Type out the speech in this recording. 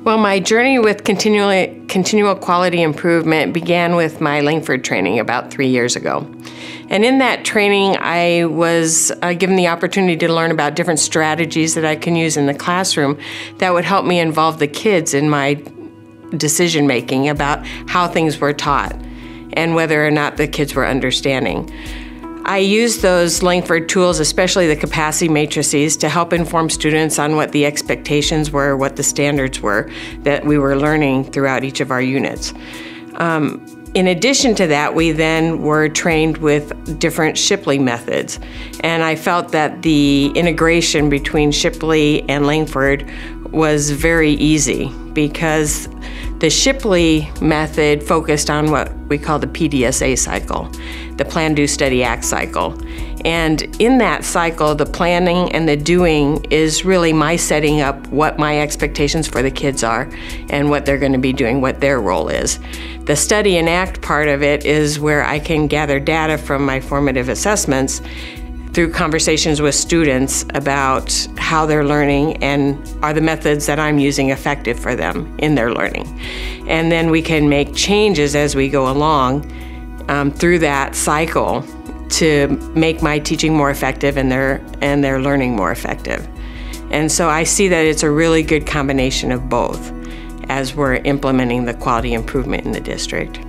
Well, my journey with continual quality improvement began with my Langford training about 3 years ago. And in that training, I was given the opportunity to learn about different strategies that I can use in the classroom that would help me involve the kids in my decision making about how things were taught and whether or not the kids were understanding. I used those Langford tools, especially the capacity matrices, to help inform students on what the expectations were, what the standards were that we were learning throughout each of our units. In addition to that, we then were trained with different Shipley methods. And I felt that the integration between Shipley and Langford was very easy because the Shipley method focused on what we call the PDSA cycle, the Plan, Do, Study, Act cycle. And in that cycle, the planning and the doing is really my setting up what my expectations for the kids are and what they're going to be doing, what their role is. The study and act part of it is where I can gather data from my formative assessments through conversations with students about how they're learning and are the methods that I'm using effective for them in their learning. And then we can make changes as we go along through that cycle to make my teaching more effective and their learning more effective. And so I see that it's a really good combination of both as we're implementing the quality improvement in the district.